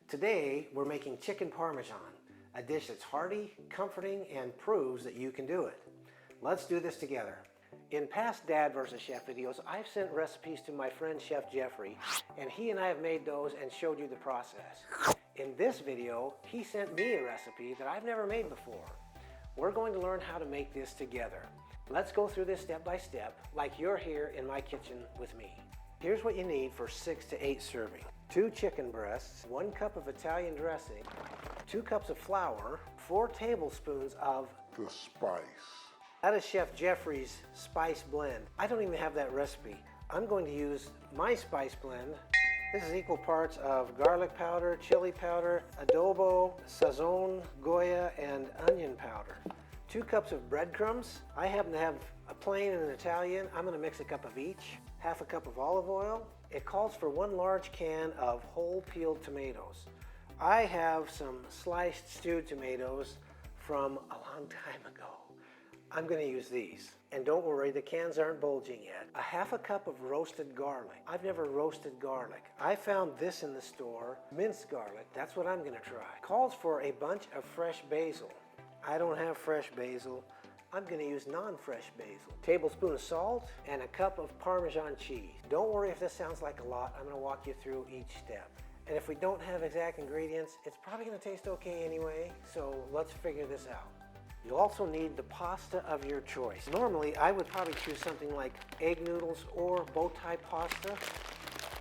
Today, we're making chicken parmesan, a dish that's hearty, comforting, and proves that you can do it. Let's do this together. In past Dad vs. Chef videos, I've sent recipes to my friend Chef Jeffrey, and he and I have made those and showed you the process. In this video, he sent me a recipe that I've never made before. We're going to learn how to make this together. Let's go through this step by step, like you're here in my kitchen with me. Here's what you need for 6 to 8 serving. 2 chicken breasts, 1 cup of Italian dressing, 2 cups of flour, 4 tablespoons of the spice. That is Chef Jeffrey's spice blend. I don't even have that recipe. I'm going to use my spice blend. This is equal parts of garlic powder, chili powder, adobo, sazon, goya, and onion powder. 2 cups of breadcrumbs. I happen to have a plain and an Italian. I'm going to mix a cup of each. Half a cup of olive oil. It calls for 1 large can of whole peeled tomatoes. I have some sliced stewed tomatoes from a long time ago. I'm going to use these. And don't worry, the cans aren't bulging yet. A half a cup of roasted garlic. I've never roasted garlic. I found this in the store, minced garlic. That's what I'm going to try. Calls for a bunch of fresh basil. I don't have fresh basil. I'm going to use non-fresh basil. Tablespoon of salt and a cup of Parmesan cheese. Don't worry if this sounds like a lot. I'm going to walk you through each step. And if we don't have exact ingredients, it's probably going to taste okay anyway. So let's figure this out. You'll also need the pasta of your choice. Normally, I would probably choose something like egg noodles or bow tie pasta.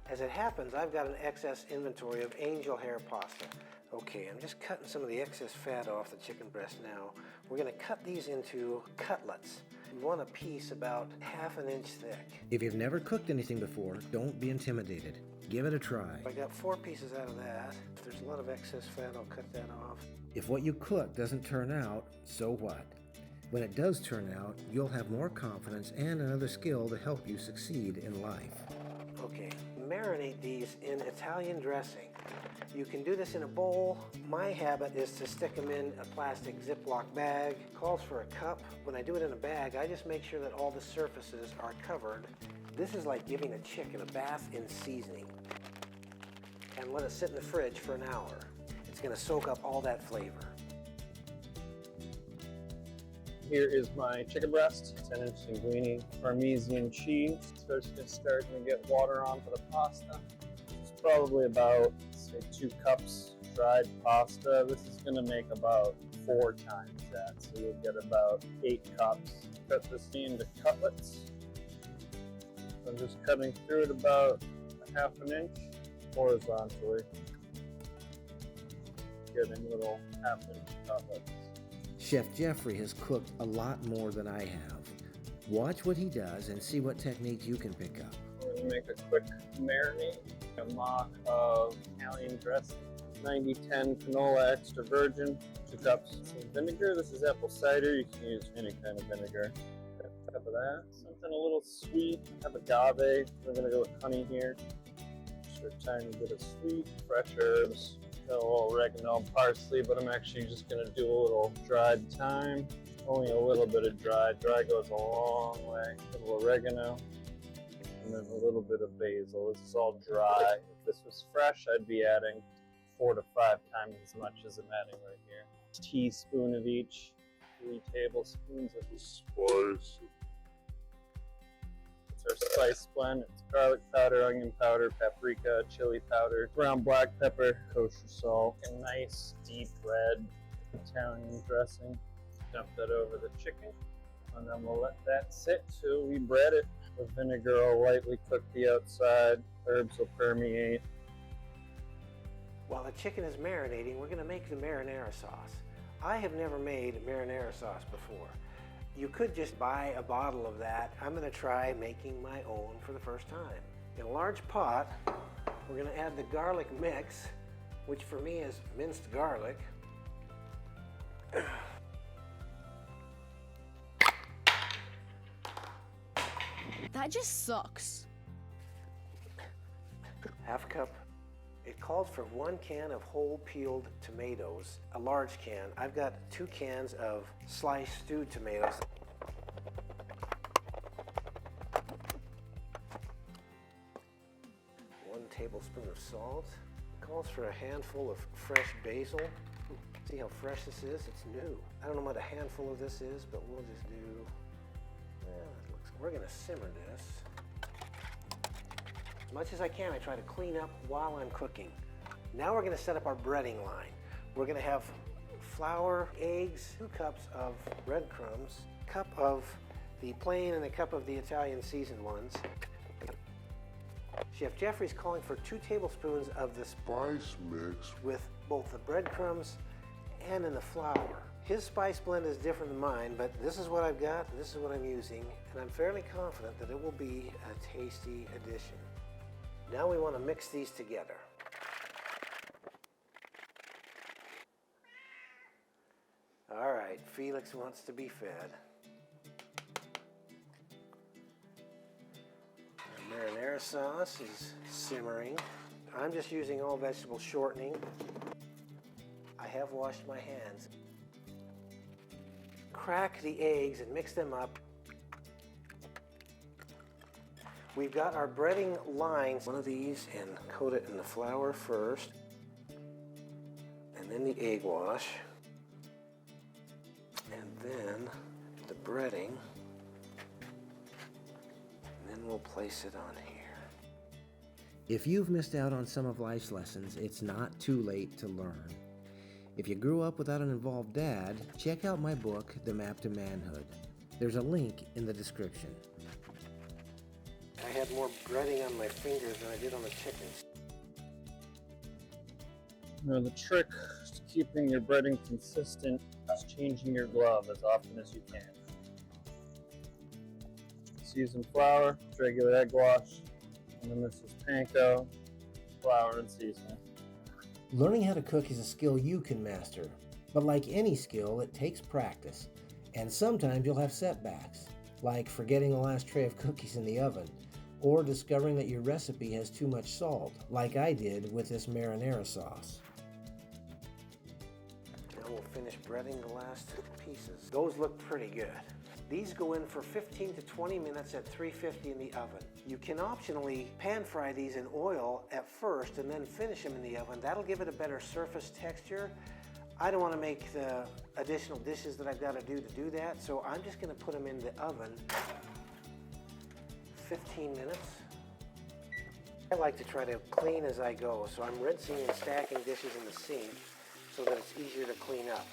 As it happens, I've got an excess inventory of angel hair pasta. Okay, I'm just cutting some of the excess fat off the chicken breast now. We're going to cut these into cutlets. You want a piece about ½ inch thick. If you've never cooked anything before, don't be intimidated. Give it a try. I got 4 pieces out of that. If there's a lot of excess fat, I'll cut that off. If what you cook doesn't turn out, so what? When it does turn out, you'll have more confidence and another skill to help you succeed in life. Okay, marinate these in Italian dressing. You can do this in a bowl. My habit is to stick them in a plastic Ziploc bag. Calls for a cup. When I do it in a bag, I just make sure that all the surfaces are covered. This is like giving a chicken a bath in seasoning. And let it sit in the fridge for an hour. It's going to soak up all that flavor. Here is my chicken breast, 10-inch linguine, Parmesan cheese. So it's starting to get water onto the pasta. It's probably about, say, 2 cups dried pasta. This is going to make about 4 times that, so you'll get about 8 cups. Cut this into cutlets. I'm just cutting through it about ½ inch horizontally, getting little ½ inch cutlets. Chef Jeffrey has cooked a lot more than I have. Watch what he does and see what technique you can pick up. We're going to make a quick marinade, a mock of Italian dressing, 90-10 canola extra virgin, 2 cups of vinegar. This is apple cider. You can use any kind of vinegar. A cup of that. Something a little sweet. Have agave. We're going to go with honey here. Just a tiny bit of sweet, fresh herbs. Got a little oregano and parsley, but I'm actually just going to do a little dried thyme. Only a little bit of dry. Dry goes a long way. A little oregano. And then a little bit of basil. This is all dry. If this was fresh, I'd be adding 4 to 5 times as much as I'm adding right here. Teaspoon of each. 3 tablespoons of Spice. It's our spice blend. It's garlic powder, onion powder, paprika, chili powder, ground black pepper, kosher salt, a nice deep red Italian dressing. Dump that over the chicken, and then we'll let that sit till we bread it. The vinegar will lightly cook the outside. Herbs will permeate. While the chicken is marinating, we're going to make the marinara sauce. I have never made marinara sauce before. You could just buy a bottle of that. I'm going to try making my own for the first time. In a large pot, we're going to add the garlic mix, which for me is minced garlic. That just sucks. ½ cup. It calls for 1 can of whole peeled tomatoes, a large can. I've got 2 cans of sliced stewed tomatoes. 1 tablespoon of salt. Calls for a handful of fresh basil. See how fresh this is? It's new. I don't know what a handful of this is, but we'll just do, we're gonna simmer this. As much as I can, I try to clean up while I'm cooking. Now we're gonna set up our breading line. We're gonna have flour, eggs, 2 cups of breadcrumbs, cup of the plain and a cup of the Italian seasoned ones. Chef Jeffrey's calling for 2 tablespoons of the Spice mix. with both the breadcrumbs and in the flour. His spice blend is different than mine, but this is what I've got, this is what I'm using, and I'm fairly confident that it will be a tasty addition. Now we want to mix these together. All right, Felix wants to be fed. The marinara sauce is simmering. I'm just using all vegetable shortening. I have washed my hands. Crack the eggs and mix them up. We've got our breading lines. One of these and coat it in the flour first, and then the egg wash, and then the breading, and then we'll place it on here. If you've missed out on some of life's lessons, it's not too late to learn. If you grew up without an involved dad, check out my book, The Map to Manhood. There's a link in the description. I had more breading on my fingers than I did on the chickens. Now the trick to keeping your breading consistent is changing your glove as often as you can. Seasoned flour, regular egg wash, and then this is panko, flour and seasoning. Learning how to cook is a skill you can master, but like any skill, it takes practice. And sometimes you'll have setbacks, like forgetting the last tray of cookies in the oven, or discovering that your recipe has too much salt, like I did with this marinara sauce. Now we'll finish breading the last pieces. Those look pretty good. These go in for 15 to 20 minutes at 350 in the oven. You can optionally pan fry these in oil at first and then finish them in the oven. That'll give it a better surface texture. I don't want to make the additional dishes that I've got to do that, so I'm just going to put them in the oven 15 minutes. I like to try to clean as I go, so I'm rinsing and stacking dishes in the sink so that it's easier to clean up.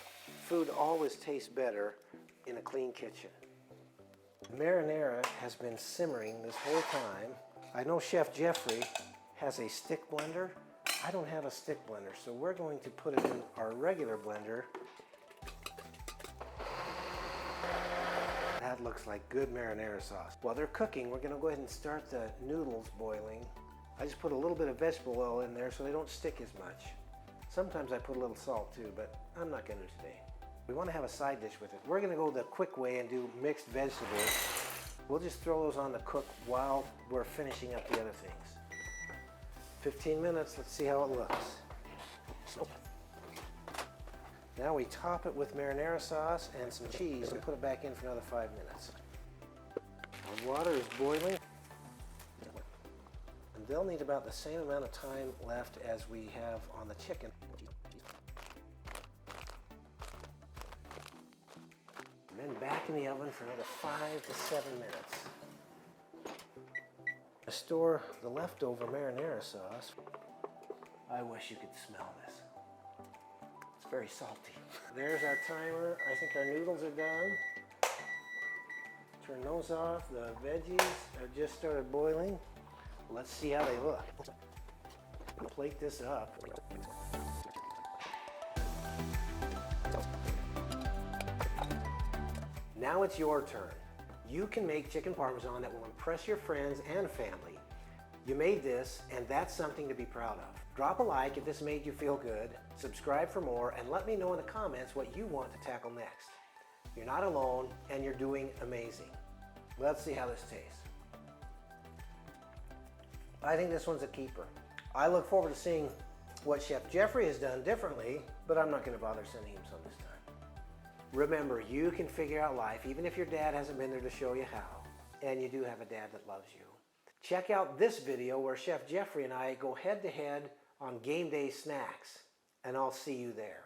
Food always tastes better in a clean kitchen. Marinara has been simmering this whole time. I know Chef Jeffrey has a stick blender. I don't have a stick blender, so we're going to put it in our regular blender. That looks like good marinara sauce. While they're cooking, we're gonna go ahead and start the noodles boiling. I just put a little bit of vegetable oil in there so they don't stick as much. Sometimes I put a little salt too, but I'm not gonna today. We want to have a side dish with it. We're going to go the quick way and do mixed vegetables. We'll just throw those on the cook while we're finishing up the other things. 15 minutes, let's see how it looks. So, now we top it with marinara sauce and some cheese and put it back in for another 5 minutes. Our water is boiling. And they'll need about the same amount of time left as we have on the chicken. And then back in the oven for another 5 to 7 minutes. I store the leftover marinara sauce. I wish you could smell this. It's very salty. There's our timer. I think our noodles are done. Turn those off. The veggies have just started boiling. Let's see how they look. Plate this up. Now it's your turn. You can make chicken parmesan that will impress your friends and family. You made this, and that's something to be proud of. Drop a like if this made you feel good, subscribe for more, and let me know in the comments what you want to tackle next. You're not alone, and you're doing amazing. Let's see how this tastes. I think this one's a keeper. I look forward to seeing what Chef Jeffrey has done differently, but I'm not going to bother sending him some this time. Remember, you can figure out life even if your dad hasn't been there to show you how, and you do have a dad that loves you. Check out this video where Chef Jeffrey and I go head to head on game day snacks, and I'll see you there.